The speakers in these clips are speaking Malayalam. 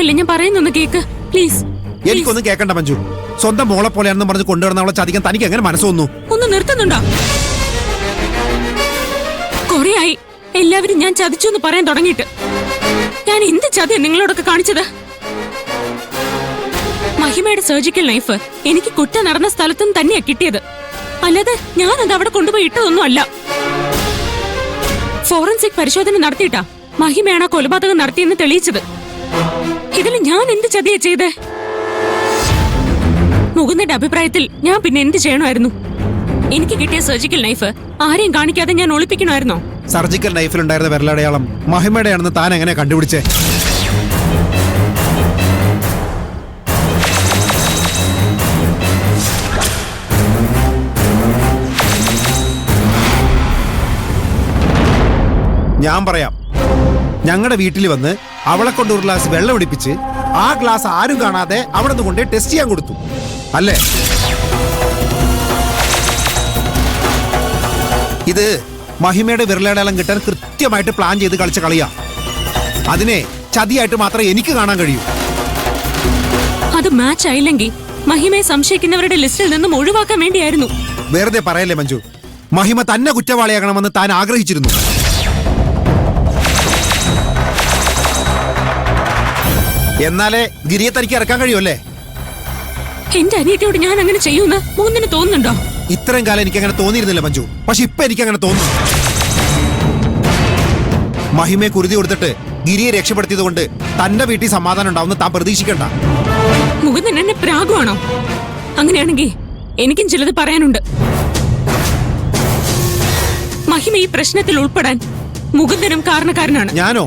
പറ്റില്ല, ഞാൻ പറയുന്നൊന്ന് കേക്ക് പ്ലീസ്. എനിക്കൊന്നും കേൾക്കണ്ട മഞ്ജു. സ്വന്തം മോളെ പോലെയാണെന്ന് പറഞ്ഞ് കൊണ്ടുവരുന്ന അവളെ ചതിക്കാൻ തനിക്ക് എങ്ങനെ മനസ്സൊന്നു? ഒന്ന് നിർത്തുന്നുണ്ടോ? കൊറേയായി എല്ലാവരും ഞാൻ ചതിച്ചു എന്ന് പറയാൻ തുടങ്ങിയിട്ട്. ഞാൻ എന്ത് ചതിയാ നിങ്ങളോടൊക്കെ കാണിച്ചത്? മഹിമയുടെ സർജിക്കൽ നൈഫ് എനിക്ക് കുറ്റം നടന്ന സ്ഥലത്തുനിന്ന് തന്നെയാ കിട്ടിയത്, അല്ലാതെ ഞാനത് അവിടെ കൊണ്ടുപോയി ഇട്ടതൊന്നും അല്ല. ഫോറൻസിക് പരിശോധന നടത്തിയിട്ടാ മഹിമയാണ് ആ കൊലപാതകം നടത്തിയെന്ന് തെളിയിച്ചത്. ഇതിൽ ഞാൻ എന്ത് ചതിയാ ചെയ്തേ? മുകുന്ദന്റെ അഭിപ്രായത്തിൽ ഞാൻ പിന്നെ എന്ത് ചെയ്യണമായിരുന്നു? എനിക്ക് കിട്ടിയ സർജിക്കൽ നൈഫ് ആരെയും കാണിക്കാതെ ഞാൻ ഒളിപ്പിക്കണമായിരുന്നോ? സർജിക്കൽ നൈഫിലുണ്ടായിരുന്ന വിരലടയാളം മഹിമയുടെയാണെന്ന് താൻ എങ്ങനെ കണ്ടുപിടിച്ചേ? ഞാൻ പറയാം. ഞങ്ങളുടെ വീട്ടിൽ വന്ന് അവളെ കൊണ്ട് ഒരു ഗ്ലാസ് വെള്ളം ഒടിപ്പിച്ച് ആ ഗ്ലാസ് ആരും കാണാതെ അവിടെ നിന്ന് കൊണ്ട് ടെസ്റ്റ് ചെയ്യാൻ കൊടുത്തു അല്ലേ? ഇത് മഹിമയുടെ വിരലടയാളം കിട്ടാൻ കൃത്യമായിട്ട് പ്ലാൻ ചെയ്ത് കളിച്ച കളിയാ. അതിനെ ചതിയായിട്ട് മാത്രമേ എനിക്ക് കാണാൻ കഴിയൂ. അത് മാച്ച് ആയില്ലെങ്കിൽ മഹിമയെ സംശയിക്കുന്നവരുടെ ലിസ്റ്റിൽ നിന്നും ഒഴിവാക്കാൻ വേണ്ടിയായിരുന്നു. വെറുതെ പറയല്ലേ മഞ്ജു. മഹിമ തന്നെ കുറ്റവാളിയാകണമെന്ന് താൻ ആഗ്രഹിച്ചിരുന്നു. എന്നാലേ ഗിരിയെ തനിക്ക് ഇറക്കാൻ കഴിയുമല്ലേ? എന്റെ അനിയത്തിയോട് ഞാൻ അങ്ങനെ ചെയ്യുമെന്ന് മൂന്നിന് തോന്നുന്നുണ്ടോ? ഇത്രയും കാലം എനിക്ക് അങ്ങനെ തോന്നിയിരുന്നില്ല മഞ്ജു, പക്ഷെ ഇപ്പൊ എനിക്ക് അങ്ങനെ തോന്നുന്നു. മഹിമയെ കുരുതി കൊടുത്തിട്ട് ഗിരിയെ രക്ഷപ്പെടുത്തിയത് കൊണ്ട് തന്റെ വീട്ടിൽ സമാധാനം ഉണ്ടാവുന്ന താൻ പ്രതീക്ഷിക്കണ്ട. മുകുന്ദൻ എന്നെ പ്രാഗുവാണോ? അങ്ങനെയാണെങ്കിൽ എനിക്കും ചിലത് പറയാനുണ്ട്. മഹിമ ഈ പ്രശ്നത്തിൽ ഉൾപ്പെടാൻ മുകുന്ദനും കാരണക്കാരനാണ്. ഞാനോ?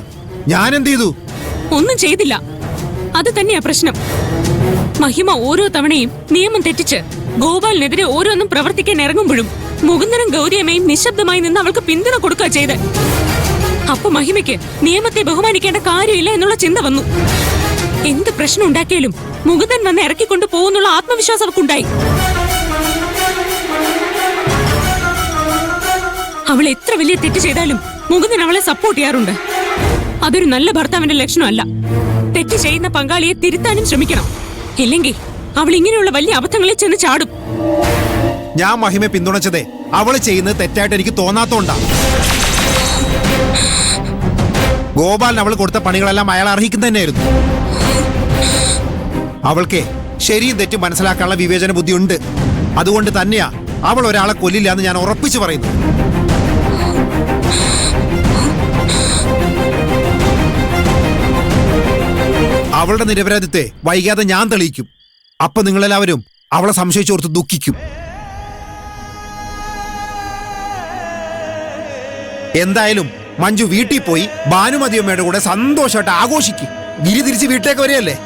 ഞാൻ എന്ത് ചെയ്തു? ഒന്നും ചെയ്തില്ല. അത് തന്നെയാ പ്രശ്നം. മഹിമ ഓരോ തവണയും നിയമം തെറ്റിച്ച് ഗോപാലിനെതിരെ ഓരോന്നും പ്രവർത്തിക്കാൻ ഇറങ്ങുമ്പോഴും മുകുന്ദനും ഗൗരിയമ്മയും നിശബ്ദമായി നിന്ന് അവൾക്ക് പിന്തുണ കൊടുക്കുക ചെയ്ത്. അപ്പൊ മഹിമയ്ക്ക് നിയമത്തെ ബഹുമാനിക്കേണ്ട കാര്യമില്ല എന്നുള്ള ചിന്ത വന്നു. എന്ത് പ്രശ്നം ഉണ്ടാക്കിയാലും മുകുന്ദൻ വന്ന് ഇറക്കിക്കൊണ്ടു പോകുന്നുള്ള ആത്മവിശ്വാസം അവൾക്കുണ്ടായി. അവൾ എത്ര വലിയ തെറ്റ് ചെയ്താലും മുകുന്ദൻ അവളെ സപ്പോർട്ട് ചെയ്യാറുണ്ട്. അതൊരു നല്ല ഭർത്താവിന്റെ ലക്ഷണമല്ല. തെറ്റ് ചെയ്യുന്ന പങ്കാളിയെ തിരുത്താനും ശ്രമിക്കണം. ഇല്ലെങ്കിൽ അവൾ ഇങ്ങനെയുള്ള വലിയ അബദ്ധങ്ങളിൽ ചെന്ന് ചാടും. ഞാൻ മഹിമയെ പിന്തുണച്ചതേ അവള് ചെയ്യുന്നത് തെറ്റായിട്ട് എനിക്ക് തോന്നാത്തോണ്ടാ. ഗോപാലിന് അവൾ കൊടുത്ത പണികളെല്ലാം അയാൾ അർഹിക്കുന്ന തന്നെയായിരുന്നു. അവൾക്ക് ശരിയും തെറ്റും മനസ്സിലാക്കാനുള്ള വിവേചന ബുദ്ധിയുണ്ട്. അതുകൊണ്ട് തന്നെയാ അവൾ ഒരാളെ കൊല്ലില്ല എന്ന് ഞാൻ ഉറപ്പിച്ചു പറയുന്നു. അവളുടെ നിരപരാധിത്വത്തെ വൈകാതെ ഞാൻ തെളിയിക്കും. അപ്പൊ നിങ്ങളെല്ലാവരും അവളെ സംശയിച്ചോർത്ത് ദുഃഖിക്കും. എന്തായാലും മഞ്ജു വീട്ടിൽ പോയി ഭാനുമതിയമ്മയുടെ കൂടെ സന്തോഷമായിട്ട് ആഘോഷിക്കും. ഗിരി തിരിച്ച് വീട്ടിലേക്ക് വരികയല്ലേ?